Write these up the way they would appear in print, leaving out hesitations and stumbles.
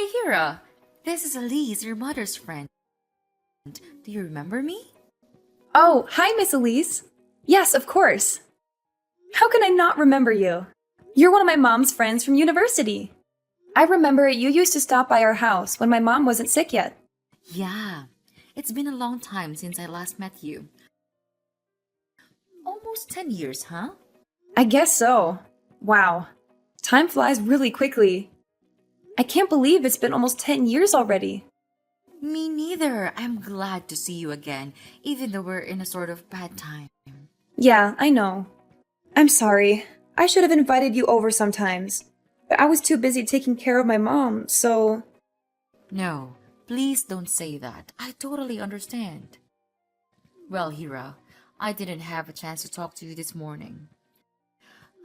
Hi, Hira. This is Elise, your mother's friend. Do you remember me? Oh, hi, Miss Elise. Yes, of course. How can I not remember you? You're one of my mom's friends from university. I remember you used to stop by our house when my mom wasn't sick yet. Yeah. It's been a long time since I last met you. Almost 10 years, huh? I guess so. Wow. Time flies really quickly. I can't believe it's been almost 10 years already. Me neither. I'm glad to see you again, even though we're in a sort of bad time. Yeah, I know. I'm sorry. I should have invited you over sometimes. But I was too busy taking care of my mom, so. No, please don't say that. I totally understand. Well, Hira, I didn't have a chance to talk to you this morning.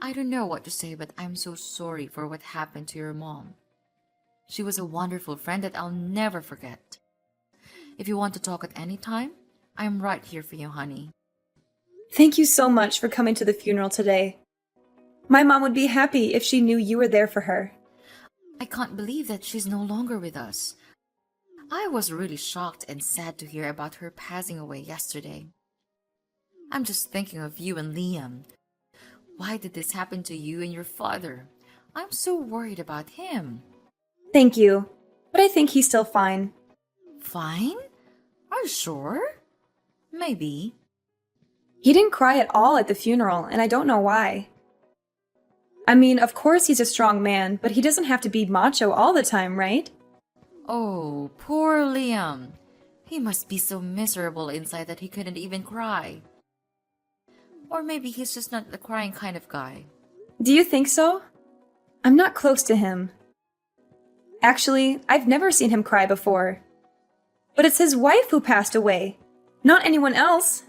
I don't know what to say, but I'm so sorry for what happened to your mom. She was a wonderful friend that I'll never forget. If you want to talk at any time, I'm right here for you, honey. Thank you so much for coming to the funeral today. My mom would be happy if she knew you were there for her. I can't believe that she's no longer with us. I was really shocked and sad to hear about her passing away yesterday. I'm just thinking of you and Liam. Why did this happen to you and your father? I'm so worried about him. Thank you, but I think he's still fine. Fine? Are you sure? Maybe. He didn't cry at all at the funeral, and I don't know why. I mean, of course he's a strong man, but he doesn't have to be macho all the time, right? Oh, poor Liam. He must be so miserable inside that he couldn't even cry. Or maybe he's just not the crying kind of guy. Do you think so? I'm not close to him. Actually, I've never seen him cry before. But it's his wife who passed away, not anyone else.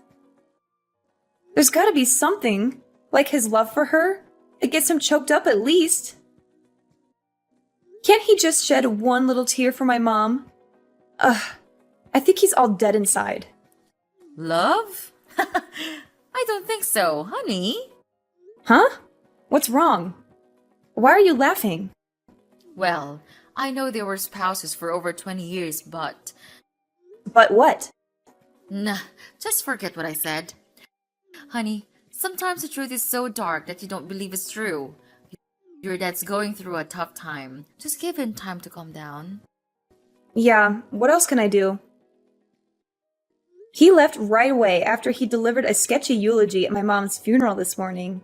There's gotta be something, like his love for her, that gets him choked up at least. Can't he just shed one little tear for my mom? Ugh, I think he's all dead inside. Love? I don't think so, honey. Huh? What's wrong? Why are you laughing? Well, I know they were spouses for over 20 years, but... But what? Nah, just forget what I said. Honey, sometimes the truth is so dark that you don't believe it's true. Your dad's going through a tough time. Just give him time to calm down. Yeah, what else can I do? He left right away after he delivered a sketchy eulogy at my mom's funeral this morning.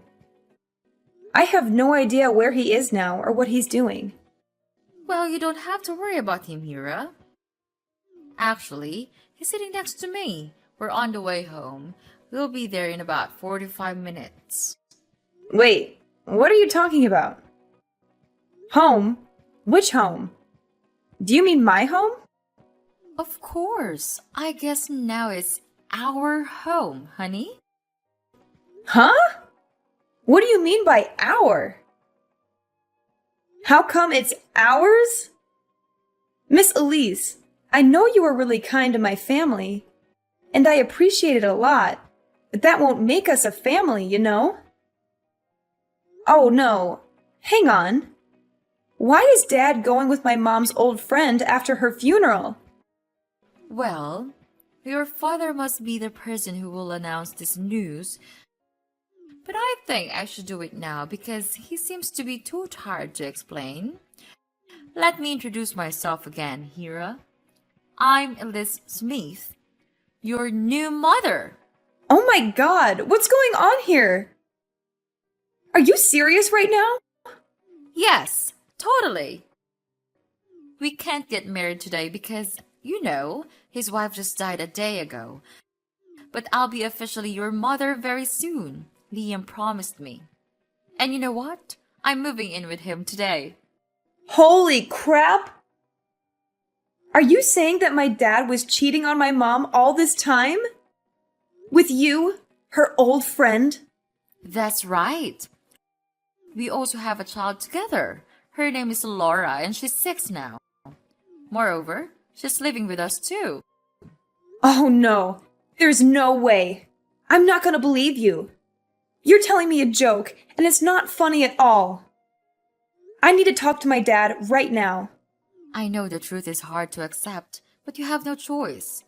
I have no idea where he is now or what he's doing. Well, you don't have to worry about him, Hira. Actually, he's sitting next to me. We're on the way home. We'll be there in about 45 minutes. Wait, what are you talking about? Home? Which home? Do you mean my home? Of course. I guess now it's our home, honey. Huh? What do you mean by our? How come it's ours? Miss Elise, I know you were really kind to my family, and I appreciate it a lot, but that won't make us a family, you know? Oh no, hang on. Why is Dad going with my mom's old friend after her funeral? Well, your father must be the person who will announce this news. But I think I should do it now because he seems to be too tired to explain. Let me introduce myself again, Hira. I'm Elise Smith, your new mother. Oh my god, what's going on here? Are you serious right now? Yes, totally. We can't get married today because, his wife just died a day ago. But I'll be officially your mother very soon. Liam promised me. And you know what? I'm moving in with him today. Holy crap! Are you saying that my dad was cheating on my mom all this time? With you, her old friend? That's right. We also have a child together. Her name is Laura and she's 6 now. Moreover, she's living with us too. Oh no, there's no way. I'm not gonna believe you. You're telling me a joke, and it's not funny at all. I need to talk to my dad right now. I know the truth is hard to accept, but you have no choice.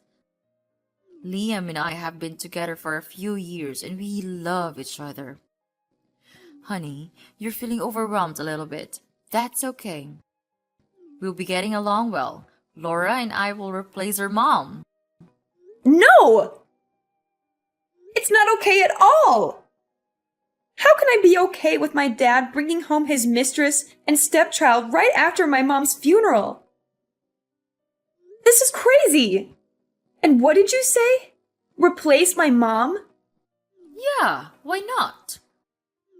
Liam and I have been together for a few years and we love each other. Honey, you're feeling overwhelmed a little bit. That's okay. We'll be getting along well. Laura and I will replace her mom. No! It's not okay at all! How can I be okay with my dad bringing home his mistress and stepchild right after my mom's funeral? This is crazy! And what did you say? Replace my mom? Yeah, why not?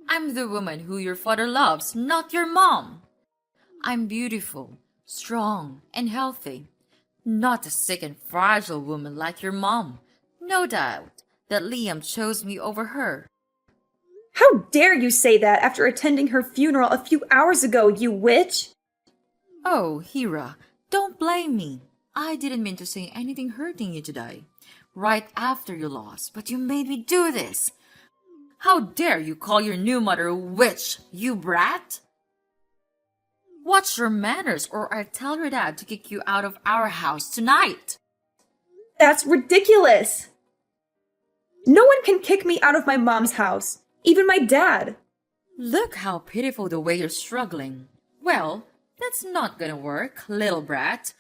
I'm the woman who your father loves, not your mom. I'm beautiful, strong, and healthy. Not a sick and fragile woman like your mom. No doubt that Liam chose me over her. How dare you say that after attending her funeral a few hours ago, you witch? Oh, Hira, don't blame me. I didn't mean to say anything hurting you today, right after your loss, but you made me do this. How dare you call your new mother a witch, you brat? Watch your manners or I'll tell your dad to kick you out of our house tonight. That's ridiculous! No one can kick me out of my mom's house, even my dad. Look how pitiful the way you're struggling. Well, that's not gonna work, little brat.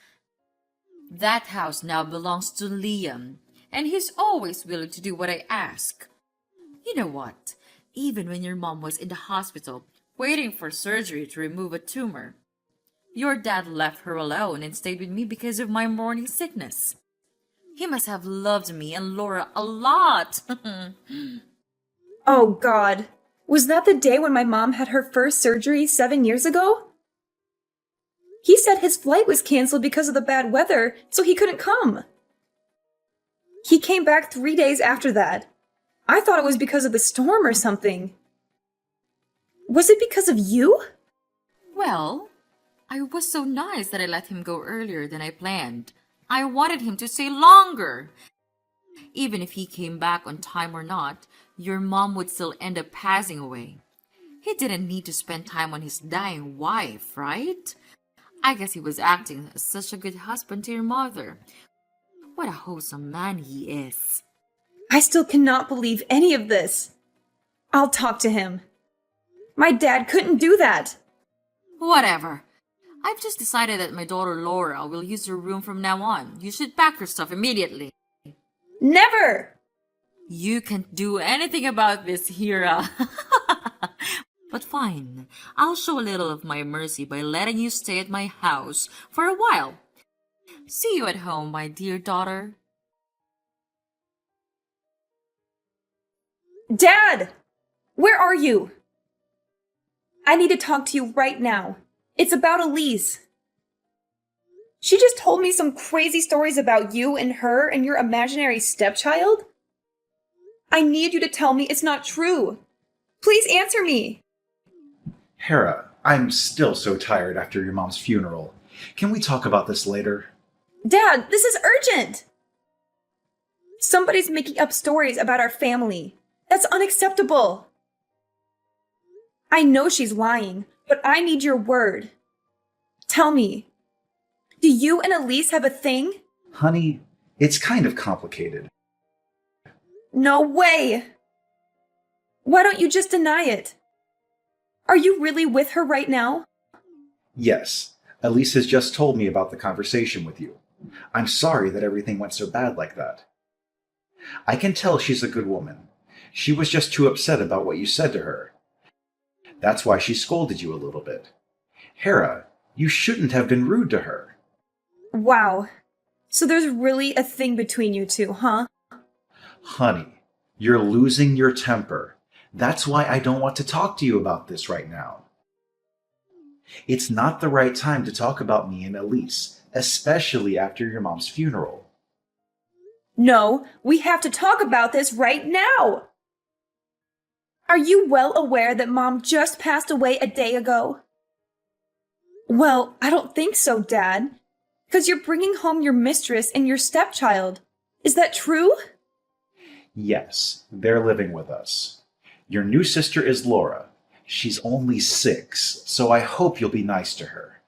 That house now belongs to Liam, and he's always willing to do what I ask. You know what? Even when your mom was in the hospital, waiting for surgery to remove a tumor, your dad left her alone and stayed with me because of my morning sickness. He must have loved me and Laura a lot. Oh, God. Was that the day when my mom had her first surgery 7 years ago? He said his flight was canceled because of the bad weather, so he couldn't come. He came back 3 days after that. I thought it was because of the storm or something. Was it because of you? Well, I was so nice that I let him go earlier than I planned. I wanted him to stay longer. Even if he came back on time or not, your mom would still end up passing away. He didn't need to spend time on his dying wife, right? I guess he was acting as such a good husband to your mother. What a wholesome man he is. I still cannot believe any of this. I'll talk to him. My dad couldn't do that. Whatever. I've just decided that my daughter Laura will use your room from now on. You should pack your stuff immediately. Never! You can't do anything about this, Hira. But fine, I'll show a little of my mercy by letting you stay at my house for a while. See you at home, my dear daughter. Dad! Where are you? I need to talk to you right now. It's about Elise. She just told me some crazy stories about you and her and your imaginary stepchild. I need you to tell me it's not true. Please answer me. Hera, I'm still so tired after your mom's funeral. Can we talk about this later? Dad, this is urgent. Somebody's making up stories about our family. That's unacceptable. I know she's lying, but I need your word. Tell me, do you and Elise have a thing? Honey, it's kind of complicated. No way! Why don't you just deny it? Are you really with her right now? Yes, Elise has just told me about the conversation with you. I'm sorry that everything went so bad like that. I can tell she's a good woman. She was just too upset about what you said to her. That's why she scolded you a little bit. Hera, you shouldn't have been rude to her. Wow. So there's really a thing between you two, huh? Honey, you're losing your temper. That's why I don't want to talk to you about this right now. It's not the right time to talk about me and Elise, especially after your mom's funeral. No, we have to talk about this right now! Are you well aware that Mom just passed away a day ago? Well, I don't think so, Dad. Because you're bringing home your mistress and your stepchild. Is that true? Yes, they're living with us. Your new sister is Laura. She's only 6, so I hope you'll be nice to her.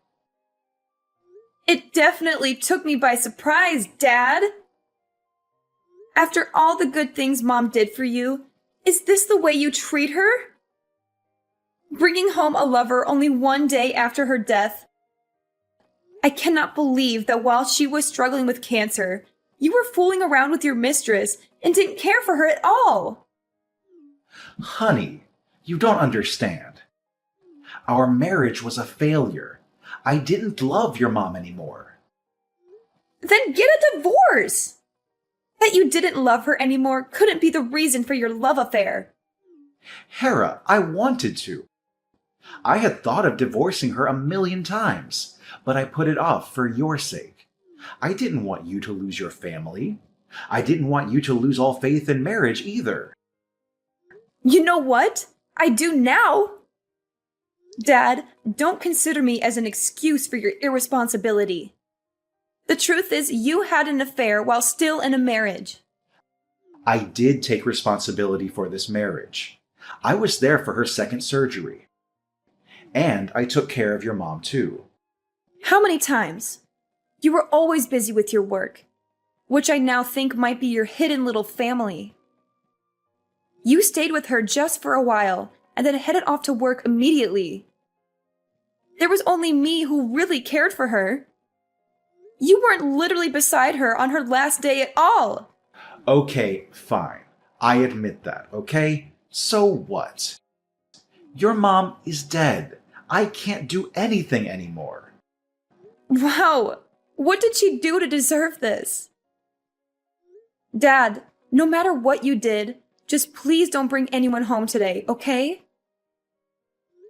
It definitely took me by surprise, Dad. After all the good things Mom did for you, is this the way you treat her? Bringing home a lover only one day after her death. I cannot believe that while she was struggling with cancer, you were fooling around with your mistress and didn't care for her at all. Honey, you don't understand. Our marriage was a failure. I didn't love your mom anymore. Then get a divorce! That you didn't love her anymore couldn't be the reason for your love affair. Hera, I wanted to. I had thought of divorcing her 1,000,000 times, but I put it off for your sake. I didn't want you to lose your family. I didn't want you to lose all faith in marriage either. You know what? I do now. Dad, don't consider me as an excuse for your irresponsibility. The truth is, you had an affair while still in a marriage. I did take responsibility for this marriage. I was there for her second surgery. And I took care of your mom too. How many times? You were always busy with your work, which I now think might be your hidden little family. You stayed with her just for a while and then headed off to work immediately. There was only me who really cared for her. You weren't literally beside her on her last day at all. Okay, fine. I admit that, okay? So what? Your mom is dead. I can't do anything anymore. Wow, what did she do to deserve this? Dad, no matter what you did, just please don't bring anyone home today, okay?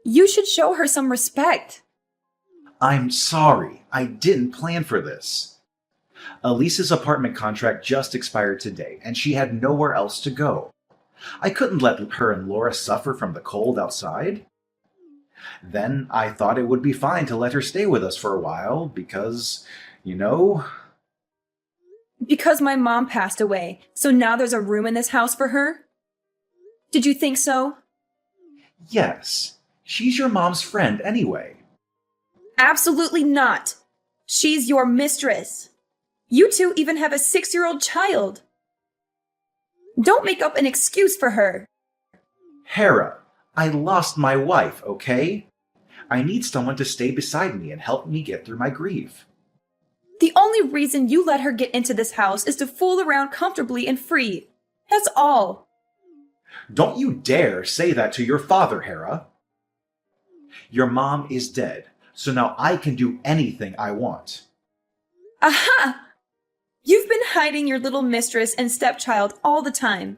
You should show her some respect. I'm sorry. I didn't plan for this. Elise's apartment contract just expired today, and she had nowhere else to go. I couldn't let her and Laura suffer from the cold outside. Then I thought it would be fine to let her stay with us for a while because, Because my mom passed away, so now there's a room in this house for her? Did you think so? Yes, she's your mom's friend anyway. Absolutely not. She's your mistress. You two even have a 6-year-old child. Don't make up an excuse for her. Hera, I lost my wife, okay? I need someone to stay beside me and help me get through my grief. The only reason you let her get into this house is to fool around comfortably and free. That's all. Don't you dare say that to your father, Hera. Your mom is dead, so now I can do anything I want. Aha! You've been hiding your little mistress and stepchild all the time.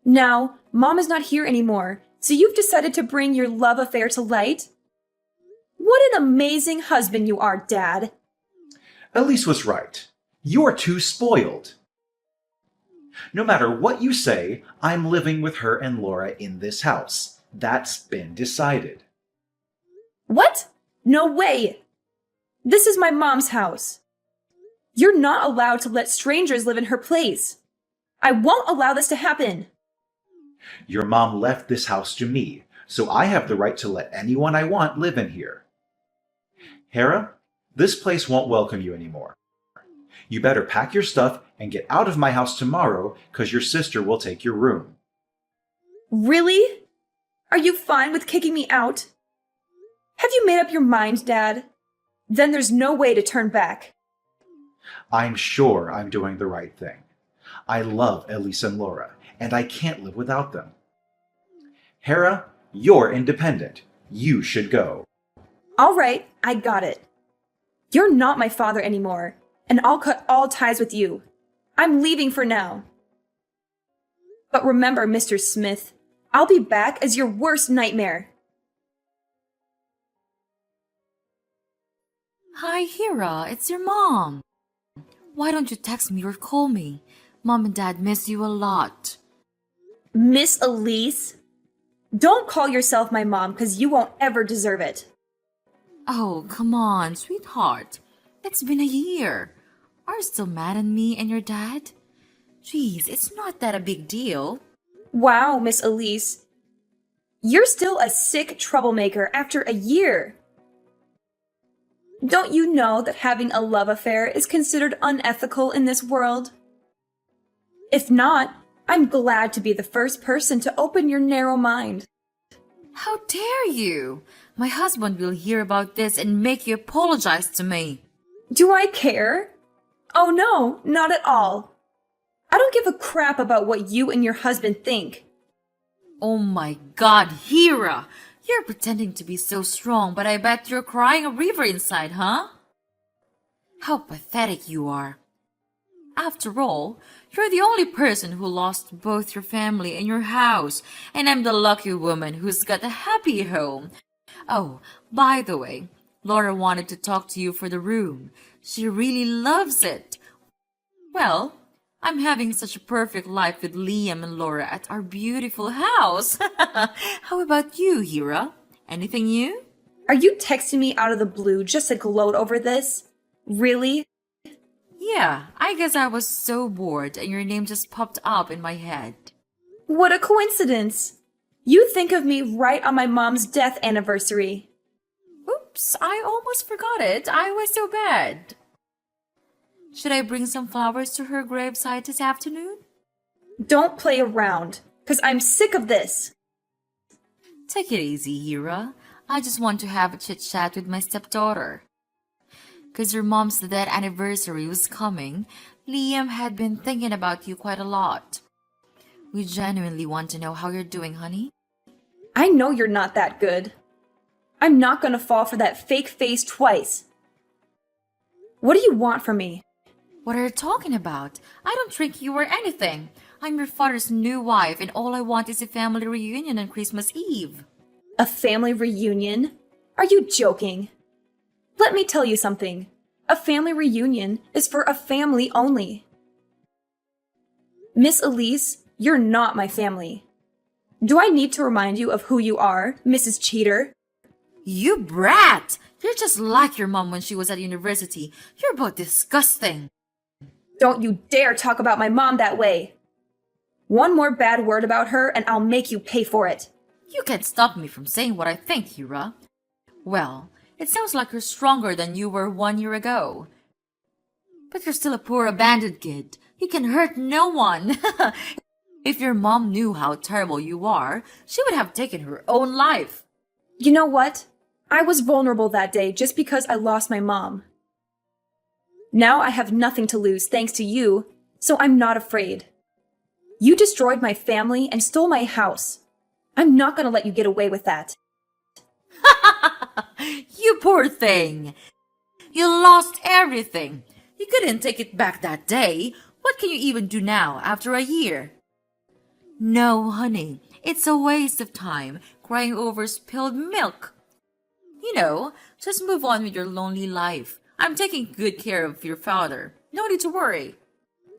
Now, Mom is not here anymore, so you've decided to bring your love affair to light? What an amazing husband you are, Dad. Elise was right. You are too spoiled. No matter what you say, I'm living with her and Laura in this house. That's been decided. What? No way! This is my mom's house. You're not allowed to let strangers live in her place. I won't allow this to happen. Your mom left this house to me, so I have the right to let anyone I want live in here. Hera, this place won't welcome you anymore. You better pack your stuff and get out of my house tomorrow, because your sister will take your room. Really? Are you fine with kicking me out? Have you made up your mind, Dad? Then there's no way to turn back. I'm sure I'm doing the right thing. I love Elise and Laura, and I can't live without them. Hera, you're independent. You should go. All right, I got it. You're not my father anymore, and I'll cut all ties with you. I'm leaving for now. But remember, Mr. Smith, I'll be back as your worst nightmare. Hi, Hera. It's your mom. Why don't you text me or call me? Mom and Dad miss you a lot. Miss Elise? Don't call yourself my mom, because you won't ever deserve it. Oh, come on, sweetheart. It's been a year. Are you still mad at me and your dad? Jeez, it's not that a big deal. Wow, Miss Elise. You're still a sick troublemaker after a year. Don't you know that having a love affair is considered unethical in this world? If not, I'm glad to be the first person to open your narrow mind. How dare you? My husband will hear about this and make you apologize to me. Do I care? Oh no, not at all. I don't give a crap about what you and your husband think. Oh my god, Hira! You're pretending to be so strong, but I bet you're crying a river inside, huh? How pathetic you are. After all, you're the only person who lost both your family and your house, and I'm the lucky woman who's got a happy home. Oh, by the way, Laura wanted to talk to you for the room. She really loves it. Well, I'm having such a perfect life with Liam and Laura at our beautiful house. How about you, Hira? Anything new? Are you texting me out of the blue just to gloat over this? Really? Yeah, I guess I was so bored and your name just popped up in my head. What a coincidence! You think of me right on my mom's death anniversary. Oops, I almost forgot it. I was so bad. Should I bring some flowers to her gravesite this afternoon? Don't play around, 'cause I'm sick of this. Take it easy, Hira. I just want to have a chit-chat with my stepdaughter. 'Cause your mom's death anniversary was coming, Liam had been thinking about you quite a lot. We genuinely want to know how you're doing, honey. I know you're not that good. I'm not gonna fall for that fake face twice. What do you want from me? What are you talking about? I don't trick you or anything. I'm your father's new wife, and all I want is a family reunion on Christmas Eve. A family reunion? Are you joking? Let me tell you something. A family reunion is for a family only. Miss Elise, you're not my family. Do I need to remind you of who you are, Mrs. Cheater? You brat! You're just like your mom when she was at university. You're both disgusting. Don't you dare talk about my mom that way. One more bad word about her and I'll make you pay for it. You can't stop me from saying what I think, Hira. Well, it sounds like you're stronger than you were 1 year ago. But you're still a poor abandoned kid. You can hurt no one. If your mom knew how terrible you are, she would have taken her own life. You know what? I was vulnerable that day just because I lost my mom. Now I have nothing to lose thanks to you, so I'm not afraid. You destroyed my family and stole my house. I'm not gonna let you get away with that. You poor thing. You lost everything. You couldn't take it back that day. What can you even do now after a year? No, honey, it's a waste of time crying over spilled milk. You know, just move on with your lonely life. I'm taking good care of your father. No need to worry.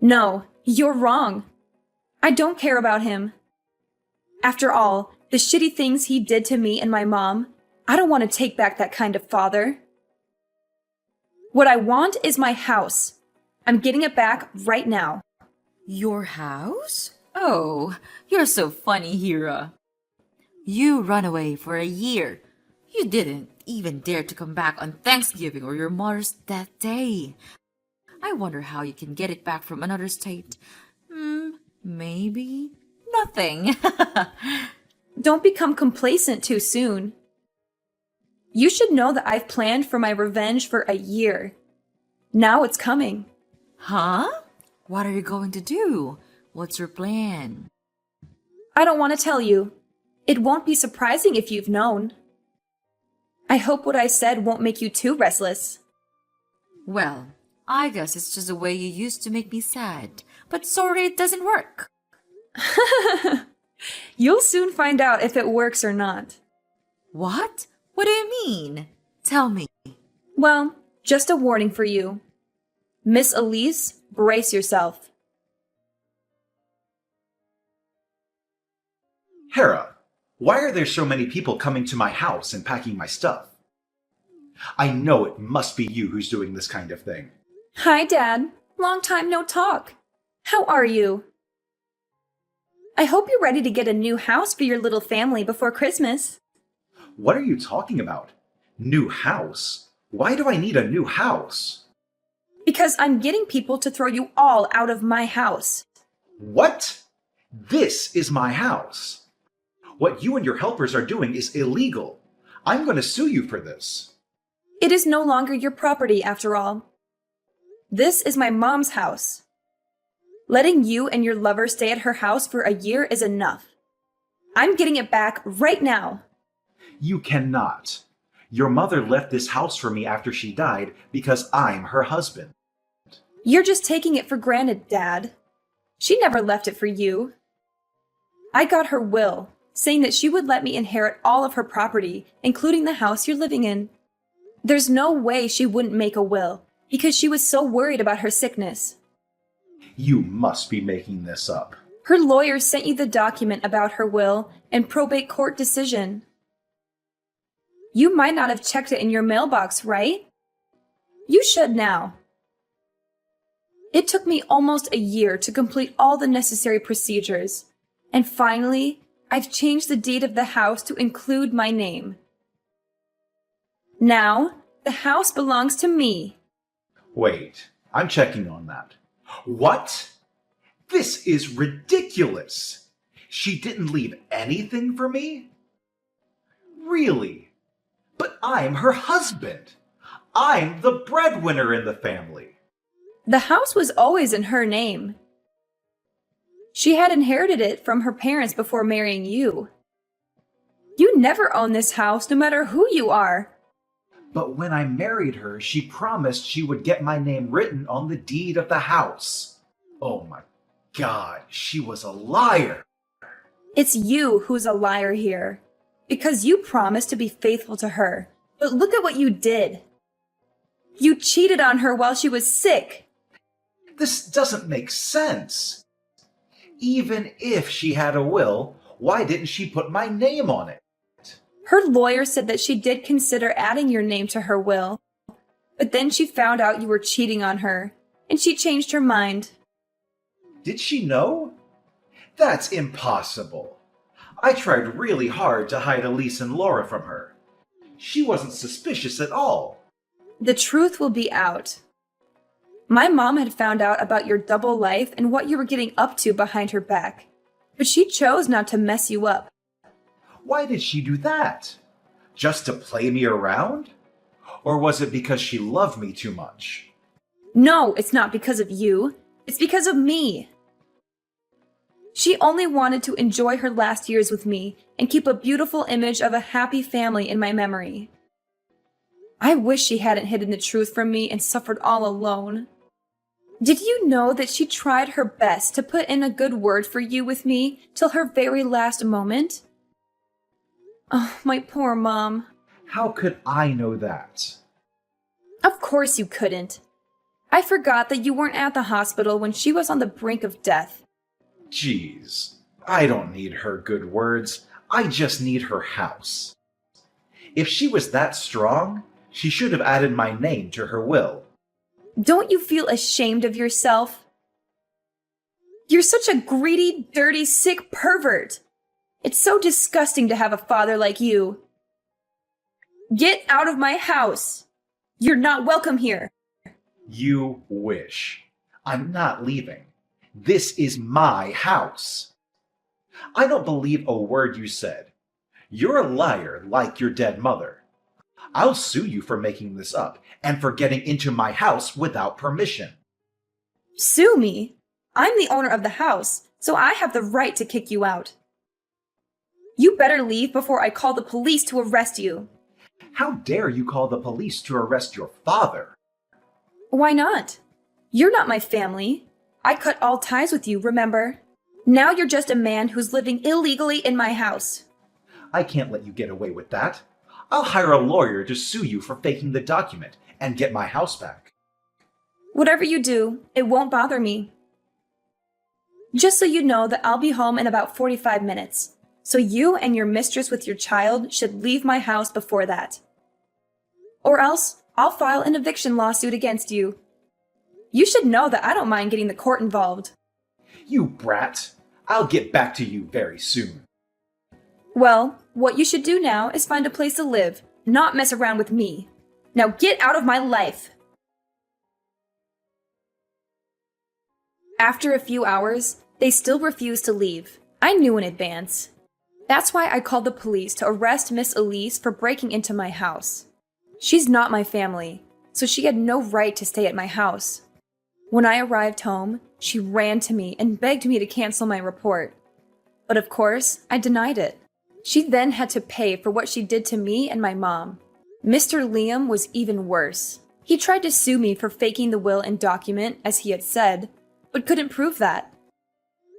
No, you're wrong. I don't care about him. After all, the shitty things he did to me and my mom, I don't want to take back that kind of father. What I want is my house. I'm getting it back right now. Your house? Oh, you're so funny, Hira. You run away for a year. You didn't even dare to come back on Thanksgiving or your mother's death day. I wonder how you can get it back from another state. Maybe nothing. Don't become complacent too soon. You should know that I've planned for my revenge for a year. Now it's coming. Huh? What are you going to do? What's your plan? I don't want to tell you. It won't be surprising if you've known. I hope what I said won't make you too restless. Well, I guess it's just a way you used to make me sad. But sorry it doesn't work. You'll soon find out if it works or not. What? What do you mean? Tell me. Well, just a warning for you. Miss Elise, brace yourself. Hera, why are there so many people coming to my house and packing my stuff? I know it must be you who's doing this kind of thing. Hi, Dad. Long time no talk. How are you? I hope you're ready to get a new house for your little family before Christmas. What are you talking about? New house? Why do I need a new house? Because I'm getting people to throw you all out of my house. What? This is my house. What you and your helpers are doing is illegal. I'm going to sue you for this. It is no longer your property, after all. This is my mom's house. Letting you and your lover stay at her house for a year is enough. I'm getting it back right now. You cannot. Your mother left this house for me after she died because I'm her husband. You're just taking it for granted, Dad. She never left it for you. I got her will, saying that she would let me inherit all of her property, including the house you're living in. There's no way she wouldn't make a will, because she was so worried about her sickness. You must be making this up. Her lawyer sent you the document about her will and probate court decision. You might not have checked it in your mailbox, right? You should now. It took me almost a year to complete all the necessary procedures, and finally, I've changed the deed of the house to include my name. Now, the house belongs to me. Wait, I'm checking on that. What? This is ridiculous. She didn't leave anything for me? Really? But I'm her husband. I'm the breadwinner in the family. The house was always in her name. She had inherited it from her parents before marrying you. You never own this house, no matter who you are. But when I married her, she promised she would get my name written on the deed of the house. Oh my God, she was a liar. It's you who's a liar here, because you promised to be faithful to her. But look at what you did. You cheated on her while she was sick. This doesn't make sense. Even if she had a will, why didn't she put my name on it? Her lawyer said that she did consider adding your name to her will, but then she found out you were cheating on her, and she changed her mind. Did she know? That's impossible. I tried really hard to hide Elise and Laura from her. She wasn't suspicious at all. The truth will be out. My mom had found out about your double life and what you were getting up to behind her back, but she chose not to mess you up. Why did she do that? Just to play me around? Or was it because she loved me too much? No, it's not because of you. It's because of me. She only wanted to enjoy her last years with me and keep a beautiful image of a happy family in my memory. I wish she hadn't hidden the truth from me and suffered all alone. Did you know that she tried her best to put in a good word for you with me till her very last moment? Oh, my poor mom. How could I know that? Of course you couldn't. I forgot that you weren't at the hospital when she was on the brink of death. Jeez, I don't need her good words. I just need her house. If she was that strong, she should have added my name to her will. Don't you feel ashamed of yourself? You're such a greedy, dirty, sick pervert. It's so disgusting to have a father like you. Get out of my house. You're not welcome here. You wish. I'm not leaving. This is my house. I don't believe a word you said. You're a liar like your dead mother. I'll sue you for making this up and for getting into my house without permission. Sue me? I'm the owner of the house, so I have the right to kick you out. You better leave before I call the police to arrest you. How dare you call the police to arrest your father? Why not? You're not my family. I cut all ties with you, remember? Now you're just a man who's living illegally in my house. I can't let you get away with that. I'll hire a lawyer to sue you for faking the document and get my house back. Whatever you do, it won't bother me. Just so you know that I'll be home in about 45 minutes. So you and your mistress with your child should leave my house before that. Or else, I'll file an eviction lawsuit against you. You should know that I don't mind getting the court involved. You brat! I'll get back to you very soon. Well, what you should do now is find a place to live, not mess around with me. Now get out of my life! After a few hours, they still refused to leave. I knew in advance. That's why I called the police to arrest Miss Elise for breaking into my house. She's not my family, so she had no right to stay at my house. When I arrived home, she ran to me and begged me to cancel my report. But of course, I denied it. She then had to pay for what she did to me and my mom. Mr. Liam was even worse. He tried to sue me for faking the will and document, as he had said, but couldn't prove that.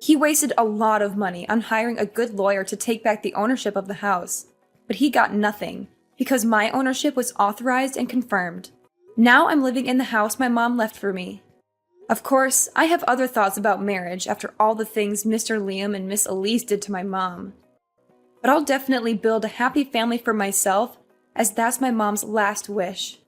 He wasted a lot of money on hiring a good lawyer to take back the ownership of the house, but he got nothing because my ownership was authorized and confirmed. Now I'm living in the house my mom left for me. Of course, I have other thoughts about marriage after all the things Mr. Liam and Miss Elise did to my mom. But I'll definitely build a happy family for myself, as that's my mom's last wish.